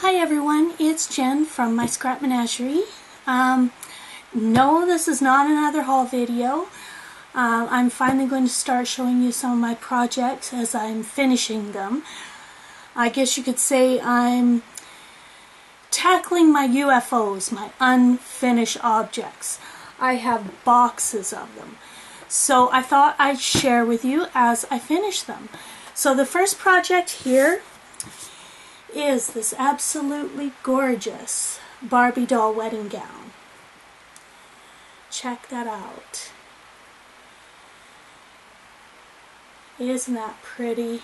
Hi everyone, it's Jen from My Scrap Menagerie. No, this is not another haul video. I'm finally going to start showing you some of my projects as I'm finishing them. I guess you could say I'm tackling my UFOs, my unfinished objects. I have boxes of them. So I thought I'd share with you as I finish them. So the first project here is this absolutely gorgeous Barbie doll wedding gown. Check that out. Isn't that pretty?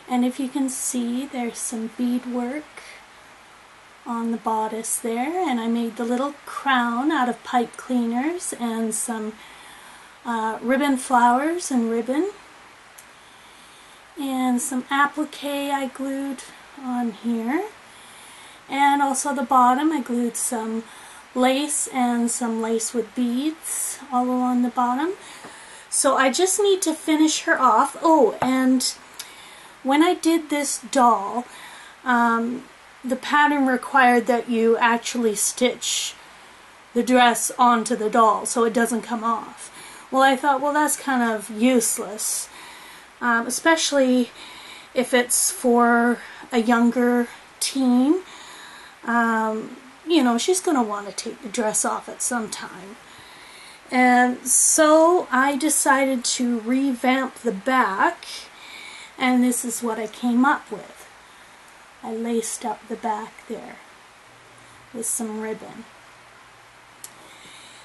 And if you can see, there's some beadwork on the bodice there, and I made the little crown out of pipe cleaners and some ribbon flowers and ribbon. And some applique I glued on here, and also the bottom I glued some lace and some lace with beads all along the bottom. So I just need to finish her off. Oh, and when I did this doll, the pattern required that you actually stitch the dress onto the doll so it doesn't come off. Well, I thought, well, that's kind of useless. Especially if it's for a younger teen. You know, she's going to want to take the dress off at some time. And so I decided to revamp the back, and this is what I came up with. I laced up the back there with some ribbon.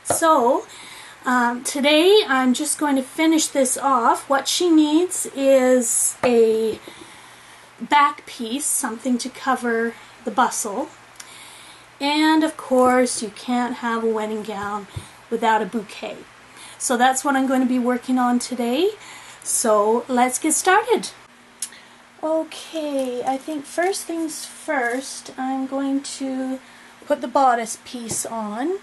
So today I'm just going to finish this off. What she needs is a back piece, something to cover the bustle. And of course you can't have a wedding gown without a bouquet. So that's what I'm going to be working on today. So let's get started. Okay, I think first things first, I'm going to put the bodice piece on.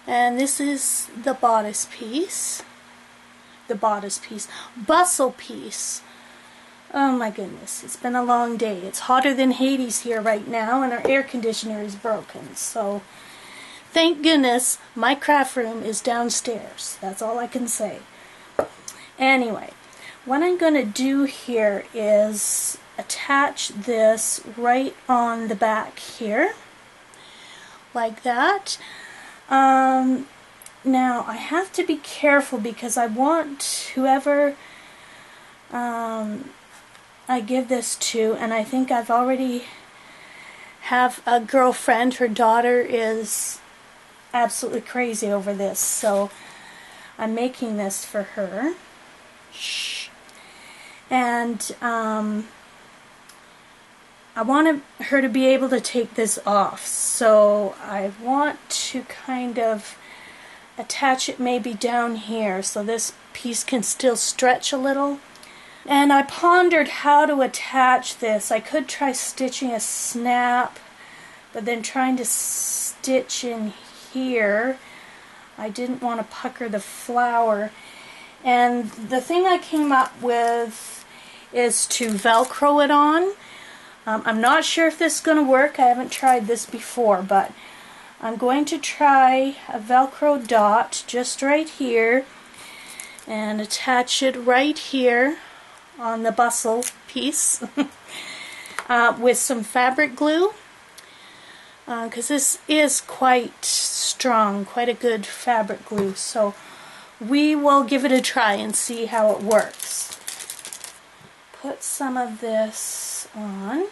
And this is the bodice piece. Bustle piece. Oh my goodness, it's been a long day. It's hotter than Hades here right now, and our air conditioner is broken. So, thank goodness my craft room is downstairs. That's all I can say. Anyway, what I'm going to do here is attach this right on the back here, like that. Now I have to be careful because I want whoever I give this to, and I think I've already have a girlfriend, her daughter is absolutely crazy over this, so I'm making this for her. Shh. And I want her to be able to take this off, so I want to kind of attach it maybe down here so this piece can still stretch a little. And I pondered how to attach this. I could try stitching a snap, but then trying to stitch in here, I didn't want to pucker the flower. And the thing I came up with is to Velcro it on. I'm not sure if this is going to work. I haven't tried this before, but I'm going to try a Velcro dot just right here and attach it right here on the bustle piece with some fabric glue, because this is quite strong, quite a good fabric glue. So we will give it a try and see how it works. Put some of this on.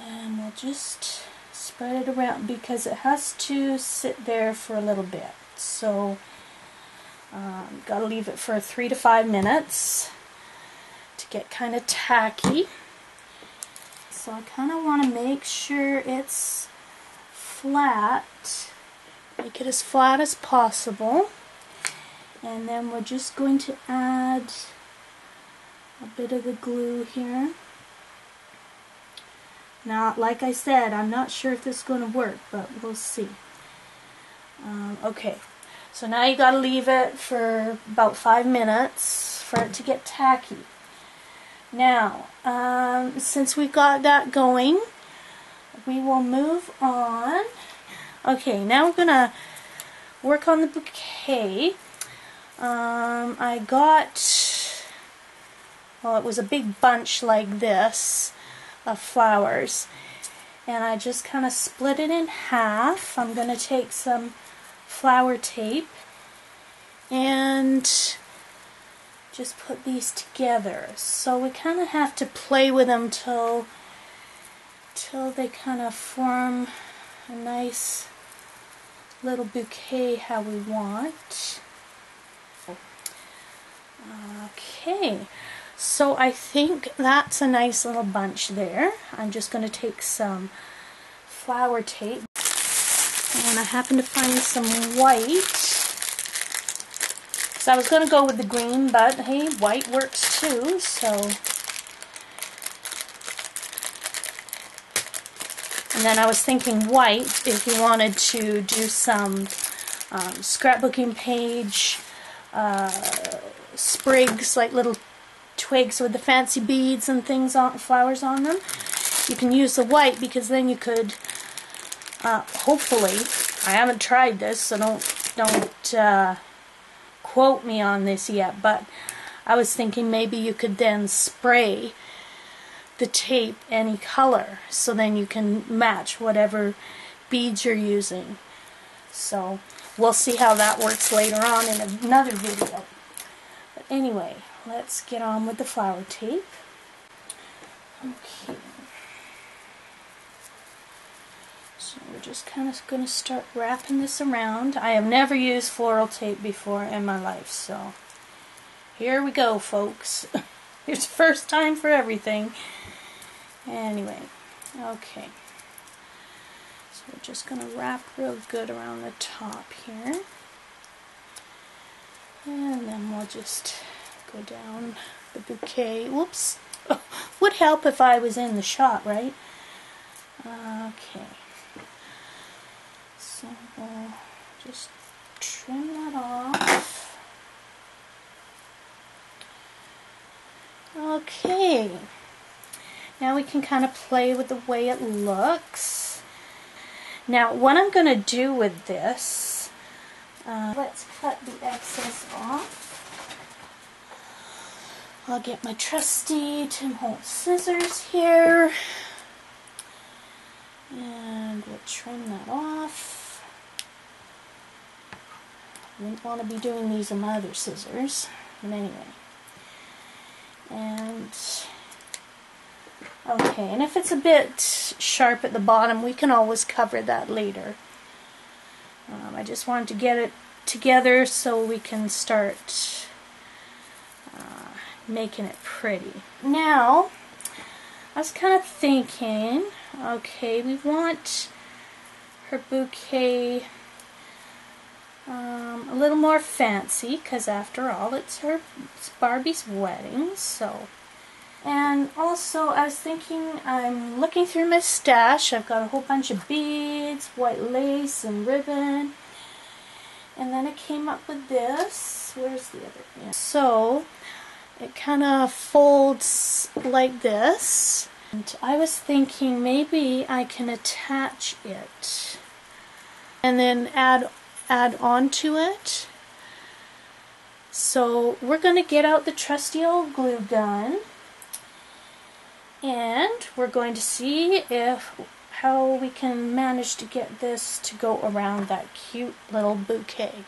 And we'll just spread it around because it has to sit there for a little bit. So got to leave it for 3 to 5 minutes to get kind of tacky. So I kind of want to make sure it's flat. Make it as flat as possible. And then we're just going to add a bit of the glue here. Now, like I said, I'm not sure if this is going to work, but we'll see. Okay, so now you got to leave it for about 5 minutes for it to get tacky. Now, since we got that going, we will move on. Okay, now we're gonna work on the bouquet. I got, well, it was a big bunch like this of flowers, and I just kind of split it in half. I'm gonna take some flower tape and just put these together. So we kind of have to play with them till they kind of form a nice little bouquet how we want. Okay, so I think that's a nice little bunch there. I'm just going to take some flower tape, and I happen to find some white. So I was going to go with the green, but hey, white works too, so. And then I was thinking white, if you wanted to do some scrapbooking page sprigs, like little twigs with the fancy beads and things on, flowers on them, you can use the white, because then you could hopefully, I haven't tried this, so don't quote me on this yet, but I was thinking maybe you could then spray the tape any color, so then you can match whatever beads you're using. So we'll see how that works later on in another video. But anyway, let's get on with the flower tape. Okay. So we're just kind of going to start wrapping this around. I have never used floral tape before in my life, so here we go, folks. It's the first time for everything. Anyway, okay. So we're just going to wrap real good around the top here. And then we'll just go down the bouquet. Whoops. Would help if I was in the shot, right? Okay. So we'll just trim that off. Okay. Now we can kind of play with the way it looks. Now what I'm going to do with this, let's cut the excess off. I'll get my trusty Tim Holtz scissors here, and we'll trim that off. I wouldn't want to be doing these with my other scissors, but anyway. And okay, and if it's a bit sharp at the bottom, we can always cover that later. I just wanted to get it together so we can start making it pretty. Now, I was kind of thinking, okay, we want her bouquet a little more fancy, because after all, it's Barbie's wedding, so. And also, I was thinking, I'm looking through my stash. I've got a whole bunch of beads, white lace, and ribbon. And then I came up with this. Where's the other? Yeah. So, it kind of folds like this. And I was thinking maybe I can attach it and then add on to it. So, we're going to get out the trusty old glue gun. And we're going to see how we can manage to get this to go around that cute little bouquet.